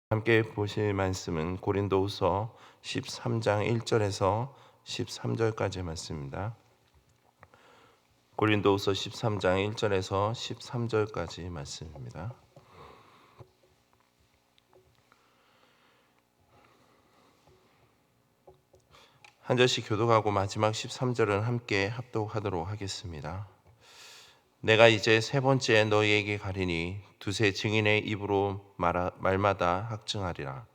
함께 보실 말씀은 고린도후서 13장 1절에서 13절까지의 말씀입니다. 고린도후서 13장 1절에서 13절까지 말씀입니다. 한 절씩 교독하고 마지막 13절은 함께 합독하도록 하겠습니다. 내가 이제 세 번째 너희에게 가리니 두세 증인의 입으로 말마다 확증하리라.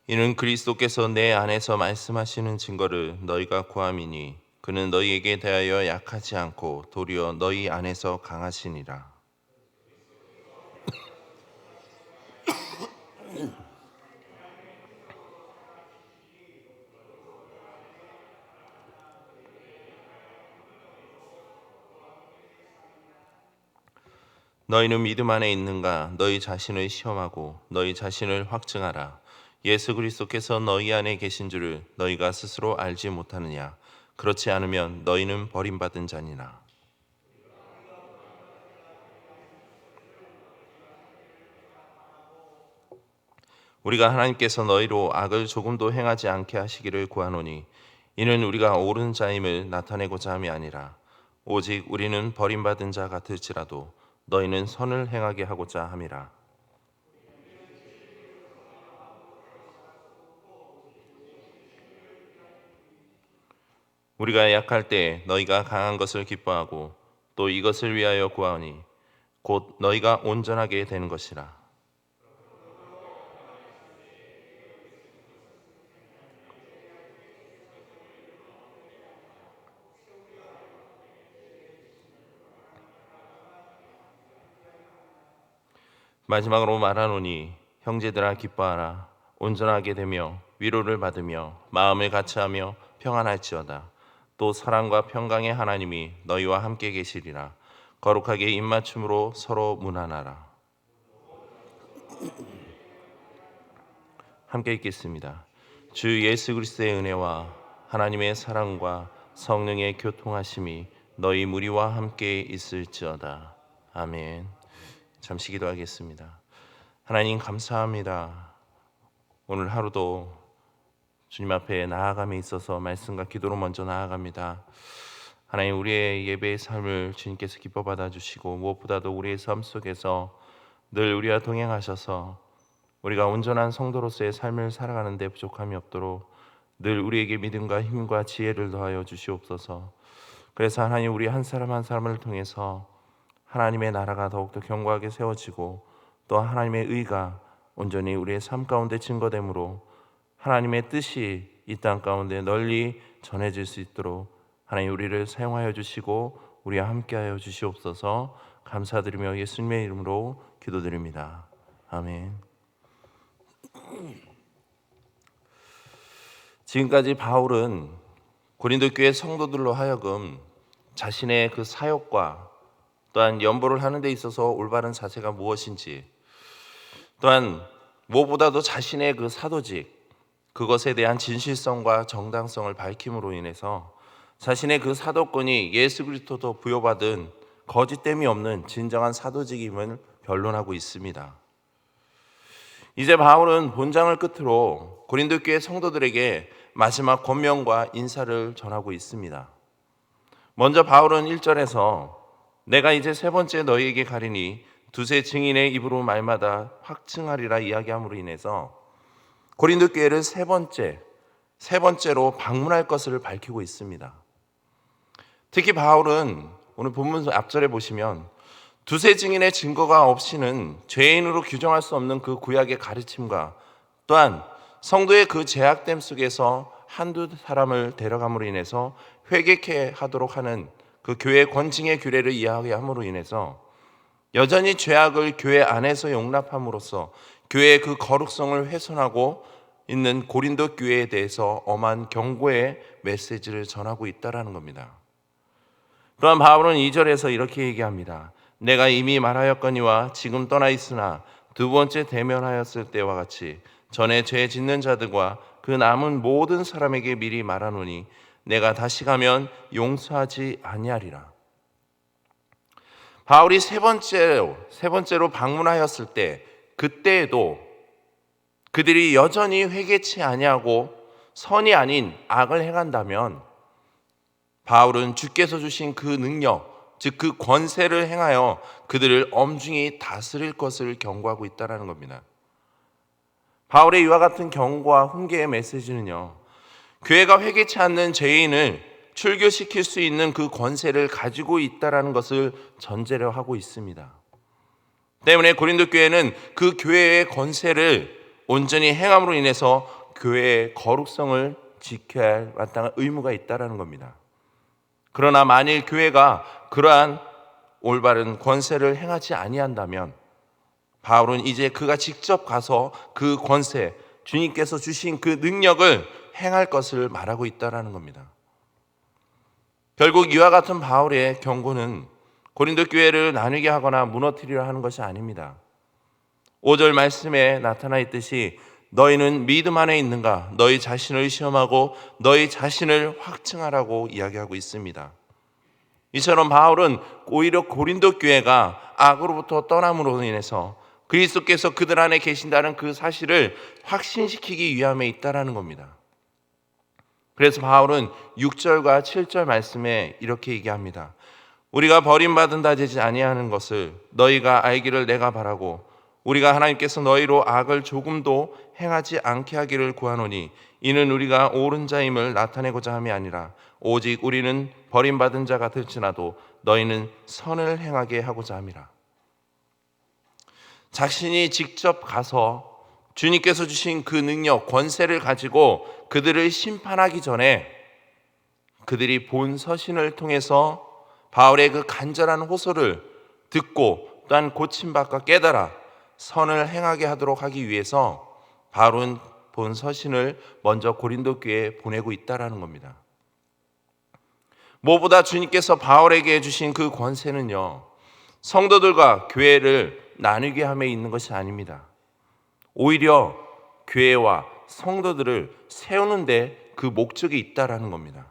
이는 그리스도께서 내 안에서 말씀하시는 증거를 너희가 구함이니 그는 너희에게 대하여 약하지 않고 도리어 너희 안에서 강하시니라. 너희는 믿음 안에 있는가? 너희 자신을 시험하고 너희 자신을 확증하라. 예수 그리스도께서 너희 안에 계신 줄을 너희가 스스로 알지 못하느냐? 그렇지 않으면 너희는 버림받은 자니라. 우리가 하나님께서 너희로 악을 조금도 행하지 않게 하시기를 구하노니 이는 우리가 옳은 자임을 나타내고자 함이 아니라 오직 우리는 버림받은 자 같을지라도 너희는 선을 행하게 하고자 함이라. 우리가 약할 때 너희가 강한 것을 기뻐하고 또 이것을 위하여 구하오니 곧 너희가 온전하게 되는 것이라. 마지막으로 말하노니 형제들아 기뻐하라. 온전하게 되며 위로를 받으며 마음을 같이하며 평안할지어다. 또 사랑과 평강의 하나님이 너희와 함께 계시리라. 거룩하게 입맞춤으로 서로 문안하라. 함께 읽겠습니다. 주 예수 그리스도의 은혜와 하나님의 사랑과 성령의 교통하심이 너희 무리와 함께 있을지어다. 아멘. 잠시 기도하겠습니다. 하나님 감사합니다. 오늘 하루도 주님 앞에 나아감에 있어서 말씀과 기도로 먼저 나아갑니다. 하나님 우리의 예배의 삶을 주님께서 기뻐 받아주시고 무엇보다도 우리의 삶 속에서 늘 우리와 동행하셔서 우리가 온전한 성도로서의 삶을 살아가는 데 부족함이 없도록 늘 우리에게 믿음과 힘과 지혜를 더하여 주시옵소서. 그래서 하나님 우리 한 사람 한 사람을 통해서 하나님의 나라가 더욱더 견고하게 세워지고 또 하나님의 의가 온전히 우리의 삶 가운데 증거되므로 하나님의 뜻이 이 땅 가운데 널리 전해질 수 있도록 하나님 우리를 사용하여 주시고 우리와 함께하여 주시옵소서. 감사드리며 예수님의 이름으로 기도드립니다. 아멘. 지금까지 바울은 고린도 교회 성도들로 하여금 자신의 그 사역과 또한 연보를 하는 데 있어서 올바른 자세가 무엇인지, 또한 무엇보다도 자신의 그 사도직 그것에 대한 진실성과 정당성을 밝힘으로 인해서 자신의 그 사도권이 예수 그리스도도 부여받은 거짓됨이 없는 진정한 사도직임을 변론하고 있습니다. 이제 바울은 본장을 끝으로 고린도 교회 성도들에게 마지막 권면과 인사를 전하고 있습니다. 먼저 바울은 1절에서 내가 이제 세 번째 너희에게 가리니 두세 증인의 입으로 말마다 확증하리라 이야기함으로 인해서 고린도 교회를 세 번째로 방문할 것을 밝히고 있습니다. 특히 바울은 오늘 본문 앞절에 보시면 두세 증인의 증거가 없이는 죄인으로 규정할 수 없는 그 구약의 가르침과 또한 성도의 그 제약됨 속에서 한두 사람을 데려감으로 인해서 회개케 하도록 하는 그 교회 권징의 규례를 이야기함으로 인해서 여전히 죄악을 교회 안에서 용납함으로써 교회의 그 거룩성을 훼손하고 있는 고린도 교회에 대해서 엄한 경고의 메시지를 전하고 있다는 겁니다. 또한 바울은 2절에서 이렇게 얘기합니다. 내가 이미 말하였거니와 지금 떠나 있으나 두 번째 대면하였을 때와 같이 전에 죄 짓는 자들과 그 남은 모든 사람에게 미리 말하노니 내가 다시 가면 용서하지 아니하리라. 바울이 세 번째로 방문하였을 때, 그때에도 그들이 여전히 회개치 아니하고 선이 아닌 악을 행한다면 바울은 주께서 주신 그 능력, 즉 그 권세를 행하여 그들을 엄중히 다스릴 것을 경고하고 있다는 겁니다. 바울의 이와 같은 경고와 훈계의 메시지는요, 교회가 회개치 않는 죄인을 출교시킬 수 있는 그 권세를 가지고 있다는 것을 전제로 하고 있습니다. 때문에 고린도 교회는 그 교회의 권세를 온전히 행함으로 인해서 교회의 거룩성을 지켜야 할 마땅한 의무가 있다는 겁니다. 그러나 만일 교회가 그러한 올바른 권세를 행하지 아니한다면 바울은 이제 그가 직접 가서 그 권세, 주님께서 주신 그 능력을 행할 것을 말하고 있다는 겁니다. 결국 이와 같은 바울의 경고는 고린도 교회를 나누게 하거나 무너뜨리려 하는 것이 아닙니다. 5절 말씀에 나타나 있듯이 너희는 믿음 안에 있는가? 너희 자신을 시험하고 너희 자신을 확증하라고 이야기하고 있습니다. 이처럼 바울은 오히려 고린도 교회가 악으로부터 떠남으로 인해서 그리스도께서 그들 안에 계신다는 그 사실을 확신시키기 위함에 있다는 겁니다. 그래서 바울은 6절과 7절 말씀에 이렇게 얘기합니다. 우리가 버림받은다 되지 아니하는 것을 너희가 알기를 내가 바라고 우리가 하나님께서 너희로 악을 조금도 행하지 않게 하기를 구하노니 이는 우리가 옳은 자임을 나타내고자 함이 아니라 오직 우리는 버림받은 자가 될지라도 너희는 선을 행하게 하고자 함이라. 자신이 직접 가서 주님께서 주신 그 능력, 권세를 가지고 그들을 심판하기 전에 그들이 본 서신을 통해서 바울의 그 간절한 호소를 듣고 또한 고침받고 깨달아 선을 행하게 하도록 하기 위해서 바울은 본 서신을 먼저 고린도 교회에 보내고 있다는 겁니다. 무엇보다 주님께서 바울에게 주신 그 권세는요, 성도들과 교회를 나누게 함에 있는 것이 아닙니다. 오히려 교회와 성도들을 세우는 데 그 목적이 있다라는 겁니다.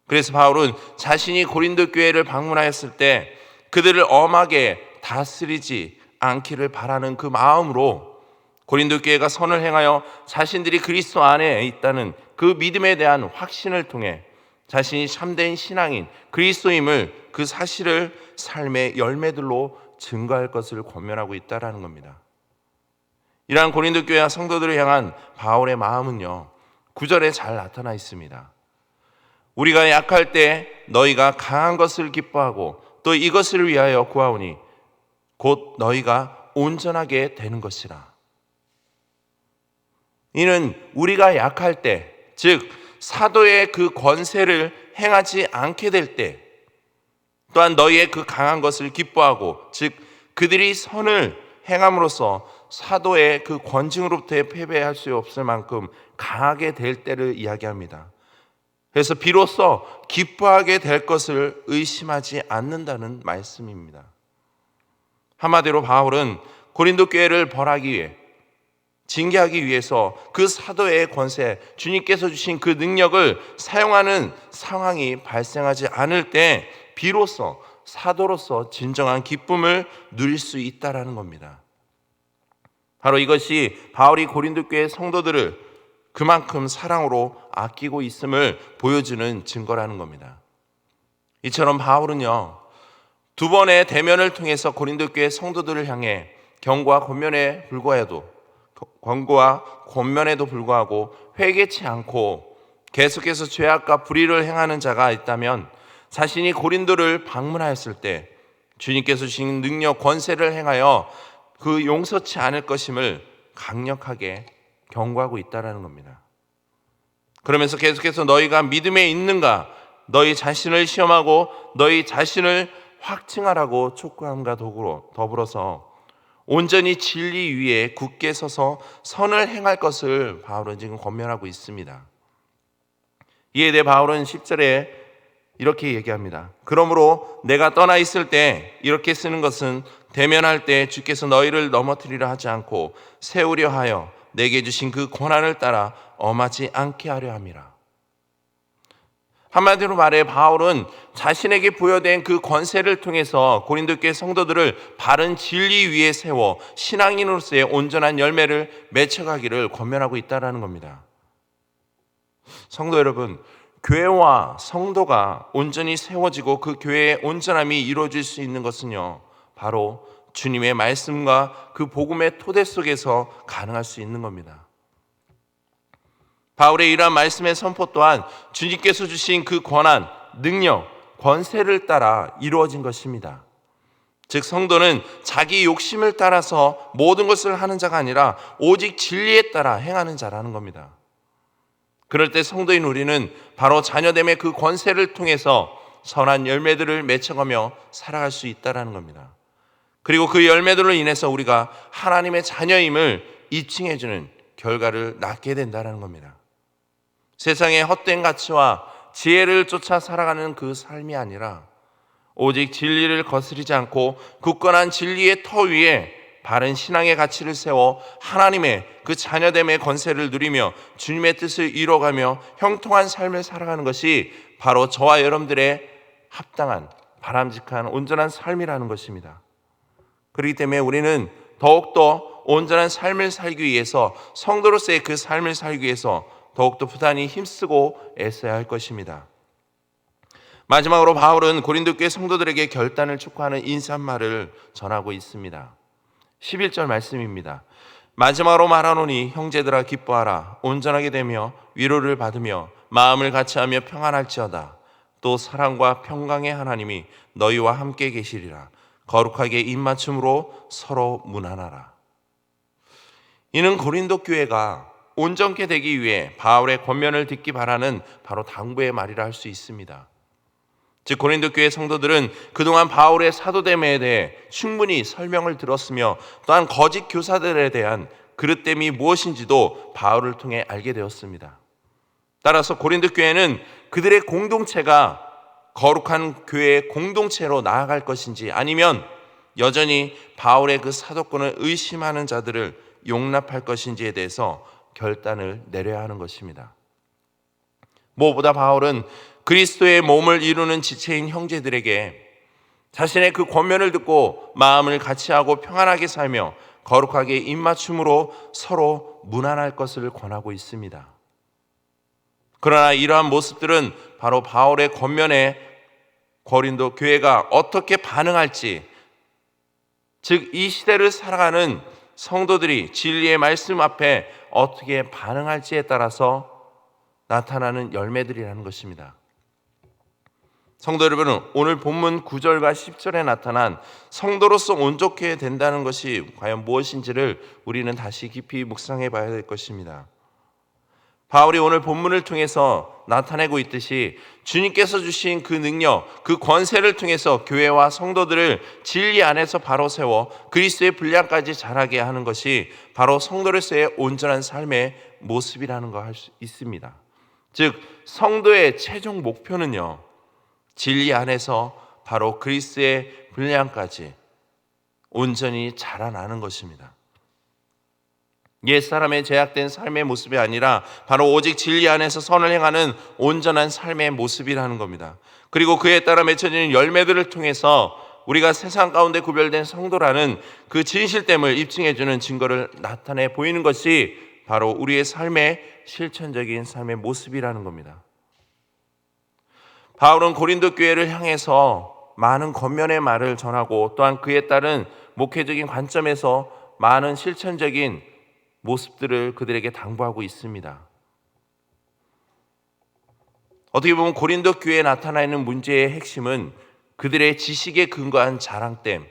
그래서 바울은 자신이 고린도 교회를 방문하였을 때 그들을 엄하게 다스리지 않기를 바라는 그 마음으로 고린도 교회가 선을 행하여 자신들이 그리스도 안에 있다는 그 믿음에 대한 확신을 통해 자신이 참된 신앙인 그리스도임을 그 사실을 삶의 열매들로 증거할 것을 권면하고 있다는 겁니다. 이러한 고린도 교회와 성도들을 향한 바울의 마음은요, 9절에 잘 나타나 있습니다. 우리가 약할 때 너희가 강한 것을 기뻐하고 또 이것을 위하여 구하오니 곧 너희가 온전하게 되는 것이라. 이는 우리가 약할 때, 즉 사도의 그 권세를 행하지 않게 될 때, 또한 너희의 그 강한 것을 기뻐하고, 즉 그들이 선을 행함으로써 사도의 그 권징으로부터 패배할 수 없을 만큼 강하게 될 때를 이야기합니다. 그래서 비로소 기뻐하게 될 것을 의심하지 않는다는 말씀입니다. 한마디로 바울은 고린도 교회를 벌하기 위해, 징계하기 위해서 그 사도의 권세, 주님께서 주신 그 능력을 사용하는 상황이 발생하지 않을 때 비로소 사도로서 진정한 기쁨을 누릴 수 있다라는 겁니다. 바로 이것이 바울이 고린도 교회 성도들을 그만큼 사랑으로 아끼고 있음을 보여주는 증거라는 겁니다. 이처럼 바울은요, 두 번의 대면을 통해서 고린도 교회 성도들을 향해 경고와 권면에도 불구하고 회개치 않고 계속해서 죄악과 불의를 행하는 자가 있다면 자신이 고린도를 방문하였을 때 주님께서 주신 능력, 권세를 행하여 그 용서치 않을 것임을 강력하게 경고하고 있다는 겁니다. 그러면서 계속해서 너희가 믿음에 있는가, 너희 자신을 시험하고 너희 자신을 확증하라고 촉구함과 더불어서 온전히 진리 위에 굳게 서서 선을 행할 것을 바울은 지금 권면하고 있습니다. 이에 대해 바울은 10절에 이렇게 얘기합니다. 그러므로 내가 떠나 있을 때 이렇게 쓰는 것은 대면할 때 주께서 너희를 넘어뜨리려 하지 않고 세우려 하여 내게 주신 그 권한을 따라 엄하지 않게 하려 함이라. 한마디로 말해 바울은 자신에게 부여된 그 권세를 통해서 고린도 교회 성도들을 바른 진리 위에 세워 신앙인으로서의 온전한 열매를 맺혀가기를 권면하고 있다는 겁니다. 성도 여러분, 교회와 성도가 온전히 세워지고 그 교회의 온전함이 이루어질 수 있는 것은요, 바로 주님의 말씀과 그 복음의 토대 속에서 가능할 수 있는 겁니다. 바울의 이러한 말씀의 선포 또한 주님께서 주신 그 권한, 능력, 권세를 따라 이루어진 것입니다. 즉 성도는 자기 욕심을 따라서 모든 것을 하는 자가 아니라 오직 진리에 따라 행하는 자라는 겁니다. 그럴 때 성도인 우리는 바로 자녀됨의 그 권세를 통해서 선한 열매들을 맺혀가며 살아갈 수 있다는 겁니다. 그리고 그 열매들로 인해서 우리가 하나님의 자녀임을 입증해주는 결과를 낳게 된다는 겁니다. 세상의 헛된 가치와 지혜를 쫓아 살아가는 그 삶이 아니라 오직 진리를 거스르지 않고 굳건한 진리의 터 위에 바른 신앙의 가치를 세워 하나님의 그 자녀됨의 권세를 누리며 주님의 뜻을 이뤄가며 형통한 삶을 살아가는 것이 바로 저와 여러분들의 합당한 바람직한 온전한 삶이라는 것입니다. 그렇기 때문에 우리는 더욱더 온전한 삶을 살기 위해서 성도로서의 그 삶을 살기 위해서 더욱더 부단히 힘쓰고 애써야 할 것입니다. 마지막으로 바울은 고린도 교회 성도들에게 결단을 촉구하는 인사말을 전하고 있습니다. 11절 말씀입니다. 마지막으로 말하노니 형제들아 기뻐하라. 온전하게 되며 위로를 받으며 마음을 같이하며 평안할지어다. 또 사랑과 평강의 하나님이 너희와 함께 계시리라. 거룩하게 입맞춤으로 서로 문안하라. 이는 고린도 교회가 온전케 되기 위해 바울의 권면을 듣기 바라는 바로 당부의 말이라 할 수 있습니다. 즉 고린도 교회 성도들은 그동안 바울의 사도됨에 대해 충분히 설명을 들었으며 또한 거짓 교사들에 대한 그릇됨이 무엇인지도 바울을 통해 알게 되었습니다. 따라서 고린도 교회는 그들의 공동체가 거룩한 교회의 공동체로 나아갈 것인지 아니면 여전히 바울의 그 사도권을 의심하는 자들을 용납할 것인지에 대해서 결단을 내려야 하는 것입니다. 무엇보다 바울은 그리스도의 몸을 이루는 지체인 형제들에게 자신의 그 권면을 듣고 마음을 같이하고 평안하게 살며 거룩하게 입맞춤으로 서로 문안할 것을 권하고 있습니다. 그러나 이러한 모습들은 바로 바울의 권면에 고린도 교회가 어떻게 반응할지, 즉 이 시대를 살아가는 성도들이 진리의 말씀 앞에 어떻게 반응할지에 따라서 나타나는 열매들이라는 것입니다. 성도 여러분, 오늘 본문 9절과 10절에 나타난 성도로서 온전케 된다는 것이 과연 무엇인지를 우리는 다시 깊이 묵상해 봐야 될 것입니다. 바울이 오늘 본문을 통해서 나타내고 있듯이 주님께서 주신 그 능력, 그 권세를 통해서 교회와 성도들을 진리 안에서 바로 세워 그리스도의 분량까지 자라게 하는 것이 바로 성도로서의 온전한 삶의 모습이라는 걸 할 수 있습니다. 즉 성도의 최종 목표는요, 진리 안에서 바로 그리스도의 분량까지 온전히 자라나는 것입니다. 옛사람의 제약된 삶의 모습이 아니라 바로 오직 진리 안에서 선을 행하는 온전한 삶의 모습이라는 겁니다. 그리고 그에 따라 맺혀지는 열매들을 통해서 우리가 세상 가운데 구별된 성도라는 그 진실됨을 입증해주는 증거를 나타내 보이는 것이 바로 우리의 삶의 실천적인 삶의 모습이라는 겁니다. 바울은 고린도 교회를 향해서 많은 권면의 말을 전하고 또한 그에 따른 목회적인 관점에서 많은 실천적인 모습들을 그들에게 당부하고 있습니다. 어떻게 보면 고린도 교회에 나타나 있는 문제의 핵심은 그들의 지식에 근거한 자랑됨,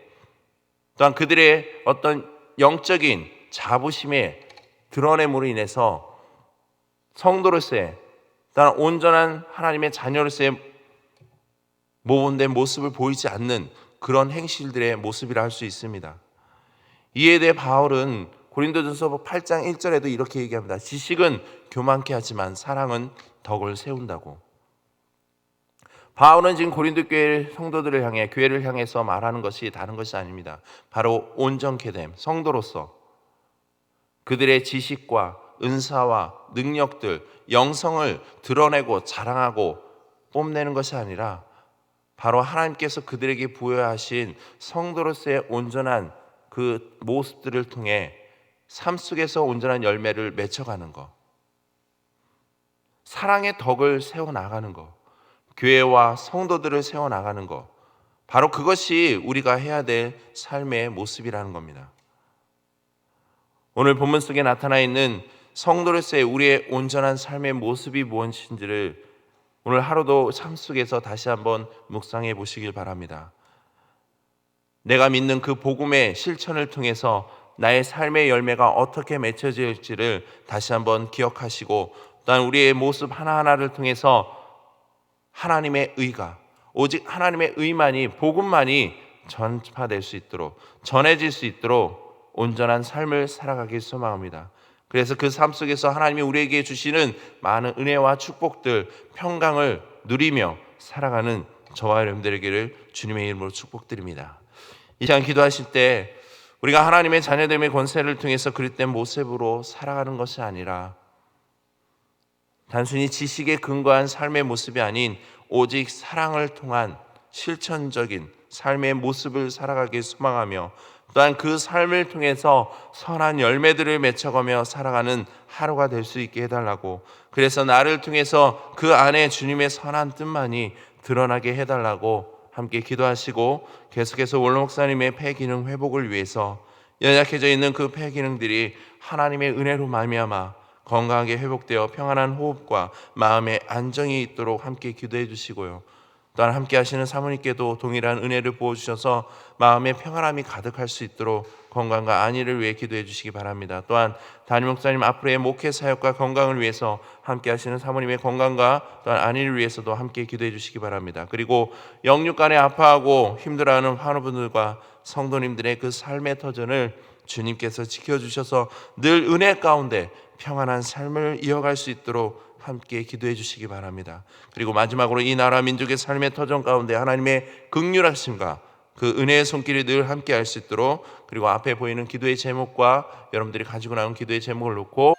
또한 그들의 어떤 영적인 자부심의 드러냄으로 인해서 성도로서의 또한 온전한 하나님의 자녀로서의 모범된 모습을 보이지 않는 그런 행실들의 모습이라 할 수 있습니다. 이에 대해 바울은 고린도전서 8장 1절에도 이렇게 얘기합니다. 지식은 교만케 하지만 사랑은 덕을 세운다고. 바울은 지금 고린도 교회 성도들을 향해, 교회를 향해서 말하는 것이 다른 것이 아닙니다. 바로 온전케 됨, 성도로서 그들의 지식과 은사와 능력들, 영성을 드러내고 자랑하고 뽐내는 것이 아니라 바로 하나님께서 그들에게 부여하신 성도로서의 온전한 그 모습들을 통해 삶 속에서 온전한 열매를 맺혀가는 것, 사랑의 덕을 세워나가는 것, 교회와 성도들을 세워나가는 것, 바로 그것이 우리가 해야 될 삶의 모습이라는 겁니다. 오늘 본문 속에 나타나 있는 성도로서의 우리의 온전한 삶의 모습이 무엇인지를 오늘 하루도 삶 속에서 다시 한번 묵상해 보시길 바랍니다. 내가 믿는 그 복음의 실천을 통해서 나의 삶의 열매가 어떻게 맺혀질지를 다시 한번 기억하시고, 또한 우리의 모습 하나하나를 통해서 하나님의 의가, 오직 하나님의 의만이, 복음만이 전파될 수 있도록, 전해질 수 있도록 온전한 삶을 살아가길 소망합니다. 그래서 그 삶 속에서 하나님이 우리에게 주시는 많은 은혜와 축복들, 평강을 누리며 살아가는 저와 여러분들에게를 주님의 이름으로 축복드립니다. 이 시간 기도하실 때 우리가 하나님의 자녀됨의 권세를 통해서 그릇된 모습으로 살아가는 것이 아니라 단순히 지식에 근거한 삶의 모습이 아닌 오직 사랑을 통한 실천적인 삶의 모습을 살아가길 소망하며, 또한 그 삶을 통해서 선한 열매들을 맺혀가며 살아가는 하루가 될 수 있게 해달라고, 그래서 나를 통해서 그 안에 주님의 선한 뜻만이 드러나게 해달라고 함께 기도하시고, 계속해서 원로 목사님의 폐기능 회복을 위해서 연약해져 있는 그 폐기능들이 하나님의 은혜로 말미암아 건강하게 회복되어 평안한 호흡과 마음의 안정이 있도록 함께 기도해 주시고요. 또한 함께 하시는 사모님께도 동일한 은혜를 부어주셔서 마음의 평안함이 가득할 수 있도록 건강과 안위를 위해 기도해 주시기 바랍니다. 또한 담임 목사님 앞으로의 목회 사역과 건강을 위해서 함께 하시는 사모님의 건강과 또한 안위를 위해서도 함께 기도해 주시기 바랍니다. 그리고 영육간에 아파하고 힘들어하는 환우분들과 성도님들의 그 삶의 터전을 주님께서 지켜주셔서 늘 은혜 가운데 평안한 삶을 이어갈 수 있도록 함께 기도해 주시기 바랍니다. 그리고 마지막으로 이 나라 민족의 삶의 터전 가운데 하나님의 긍휼하심과 그 은혜의 손길이 늘 함께 할 수 있도록, 그리고 앞에 보이는 기도의 제목과 여러분들이 가지고 나온 기도의 제목을 놓고